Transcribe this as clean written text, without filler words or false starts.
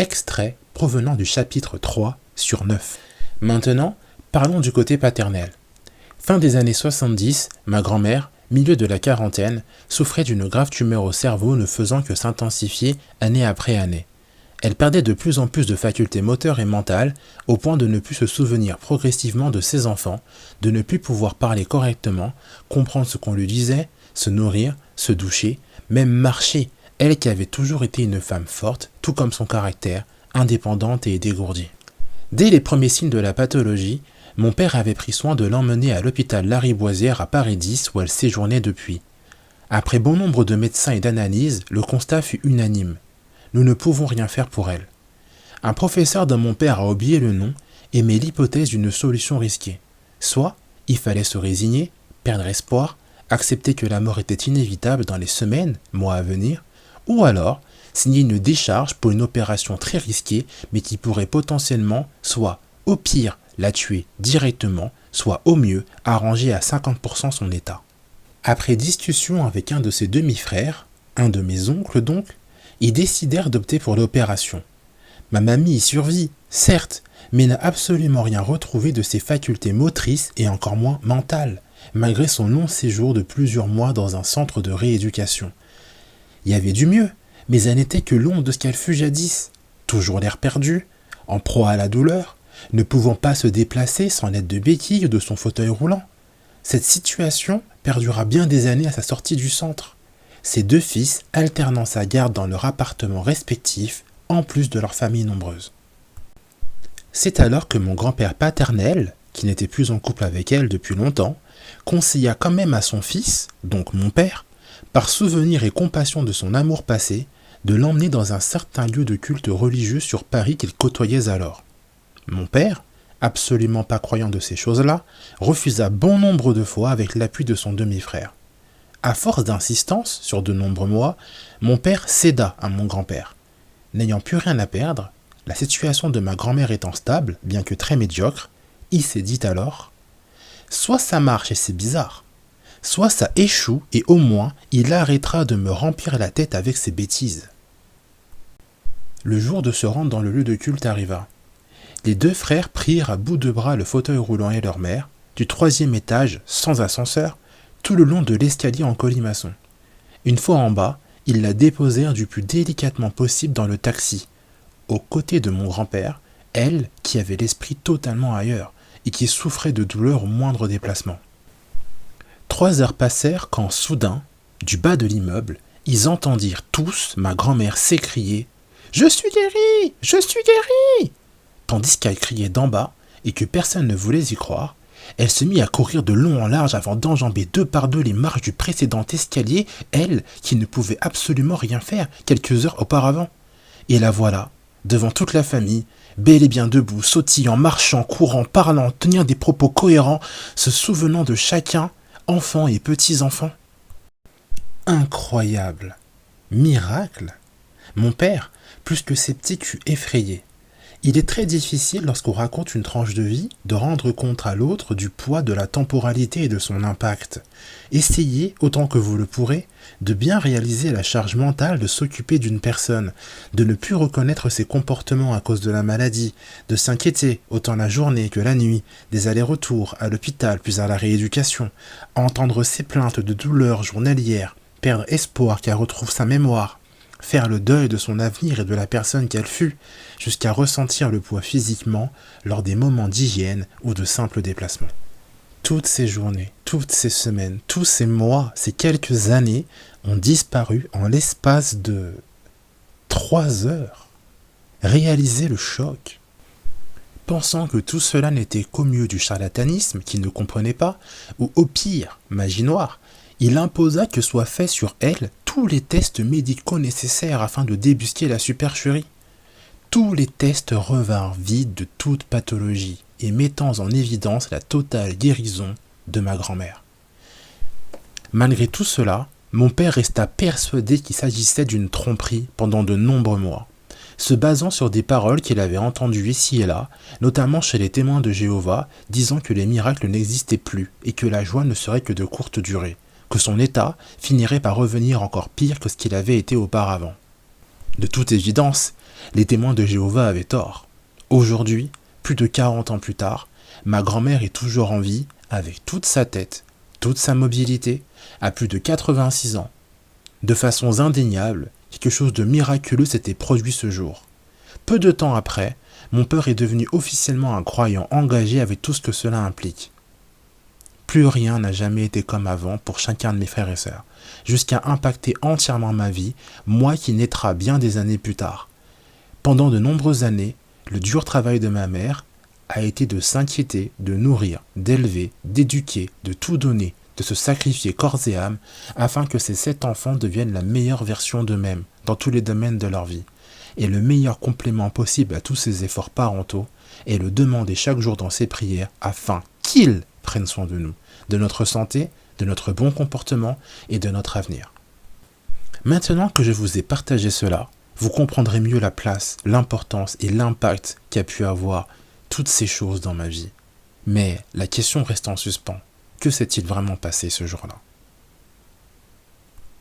Extrait provenant du chapitre 3 sur 9. Maintenant, parlons du côté paternel. Fin des années 70, ma grand-mère, milieu de la quarantaine, souffrait d'une grave tumeur au cerveau ne faisant que s'intensifier année après année. Elle perdait de plus en plus de facultés moteurs et mentales, au point de ne plus se souvenir progressivement de ses enfants, de ne plus pouvoir parler correctement, comprendre ce qu'on lui disait, se nourrir, se doucher, même marcher, elle qui avait toujours été une femme forte, tout comme son caractère, indépendante et dégourdie. Dès les premiers signes de la pathologie, mon père avait pris soin de l'emmener à l'hôpital Lariboisière à Paris 10 où elle séjournait depuis. Après bon nombre de médecins et d'analyses, le constat fut unanime. Nous ne pouvons rien faire pour elle. Un professeur de mon père a oublié le nom et met l'hypothèse d'une solution risquée. Soit il fallait se résigner, perdre espoir, accepter que la mort était inévitable dans les semaines, mois à venir, ou alors signer une décharge pour une opération très risquée mais qui pourrait potentiellement, soit au pire, la tuer directement, soit au mieux arranger à 50% son état. Après discussion avec un de ses demi-frères, un de mes oncles donc, ils décidèrent d'opter pour l'opération. Ma mamie y survit, certes, mais n'a absolument rien retrouvé de ses facultés motrices et encore moins mentales, malgré son long séjour de plusieurs mois dans un centre de rééducation. Il y avait du mieux, mais elle n'était que l'ombre de ce qu'elle fut jadis, toujours l'air perdu, en proie à la douleur, ne pouvant pas se déplacer sans l'aide de béquilles ou de son fauteuil roulant. Cette situation perdura bien des années à sa sortie du centre. Ses deux fils alternant sa garde dans leur appartement respectif, en plus de leur famille nombreuse. C'est alors que mon grand-père paternel, qui n'était plus en couple avec elle depuis longtemps, conseilla quand même à son fils, donc mon père, par souvenir et compassion de son amour passé, de l'emmener dans un certain lieu de culte religieux sur Paris qu'il côtoyait alors. Mon père, absolument pas croyant de ces choses-là, refusa bon nombre de fois avec l'appui de son demi-frère. À force d'insistance, sur de nombreux mois, mon père céda à mon grand-père. N'ayant plus rien à perdre, la situation de ma grand-mère étant stable, bien que très médiocre, il s'est dit alors « Soit ça marche et c'est bizarre, soit ça échoue et au moins il arrêtera de me remplir la tête avec ses bêtises. » Le jour de se rendre dans le lieu de culte arriva. Les deux frères prirent à bout de bras le fauteuil roulant et leur mère, du 3e étage, sans ascenseur, tout le long de l'escalier en colimaçon. Une fois en bas, ils la déposèrent du plus délicatement possible dans le taxi, aux côtés de mon grand-père, elle qui avait l'esprit totalement ailleurs et qui souffrait de douleur au moindre déplacement. 3 heures passèrent quand soudain, du bas de l'immeuble, ils entendirent tous ma grand-mère s'écrier « Je suis guérie! Je suis guérie !» Tandis qu'elle criait d'en bas et que personne ne voulait y croire, elle se mit à courir de long en large avant d'enjamber 2 par 2 les marches du précédent escalier, elle qui ne pouvait absolument rien faire quelques heures auparavant. Et la voilà, devant toute la famille, bel et bien debout, sautillant, marchant, courant, parlant, tenant des propos cohérents, se souvenant de chacun, enfants et petits-enfants. Incroyable! Miracle! Mon père, plus que sceptique, fut effrayé. Il est très difficile, lorsqu'on raconte une tranche de vie, de rendre compte à l'autre du poids de la temporalité et de son impact. Essayez, autant que vous le pourrez, de bien réaliser la charge mentale de s'occuper d'une personne, de ne plus reconnaître ses comportements à cause de la maladie, de s'inquiéter, autant la journée que la nuit, des allers-retours à l'hôpital puis à la rééducation, entendre ses plaintes de douleur journalière, perdre espoir qu'elle retrouve sa mémoire, faire le deuil de son avenir et de la personne qu'elle fut, jusqu'à ressentir le poids physiquement lors des moments d'hygiène ou de simples déplacements. Toutes ces journées, toutes ces semaines, tous ces mois, ces quelques années ont disparu en l'espace de 3 heures. Réalisez le choc. Pensant que tout cela n'était qu'au mieux du charlatanisme qu'il ne comprenait pas, ou au pire, magie noire, il imposa que soient faits sur elle tous les tests médicaux nécessaires afin de débusquer la supercherie. Tous les tests revinrent vides de toute pathologie et mettant en évidence la totale guérison de ma grand-mère. Malgré tout cela, mon père resta persuadé qu'il s'agissait d'une tromperie pendant de nombreux mois, se basant sur des paroles qu'il avait entendues ici et là, notamment chez les témoins de Jéhovah, disant que les miracles n'existaient plus et que la joie ne serait que de courte durée, que son état finirait par revenir encore pire que ce qu'il avait été auparavant. De toute évidence, Les témoins de Jéhovah avaient tort. Aujourd'hui, plus de 40 ans plus tard, ma grand-mère est toujours en vie, avec toute sa tête, toute sa mobilité, à plus de 86 ans. De façon indéniable, quelque chose de miraculeux s'était produit ce jour. Peu de temps après, mon père est devenu officiellement un croyant engagé avec tout ce que cela implique. Plus rien n'a jamais été comme avant pour chacun de mes frères et sœurs, jusqu'à impacter entièrement ma vie, moi qui naîtra bien des années plus tard. Pendant de nombreuses années, le dur travail de ma mère a été de s'inquiéter, de nourrir, d'élever, d'éduquer, de tout donner, de se sacrifier corps et âme, afin que ces 7 enfants deviennent la meilleure version d'eux-mêmes dans tous les domaines de leur vie. Et le meilleur complément possible à tous ces efforts parentaux est le demander chaque jour dans ses prières afin qu'ils prennent soin de nous, de notre santé, de notre bon comportement et de notre avenir. Maintenant que je vous ai partagé cela, vous comprendrez mieux la place, l'importance et l'impact qu'a pu avoir toutes ces choses dans ma vie. Mais la question reste en suspens. Que s'est-il vraiment passé ce jour-là ?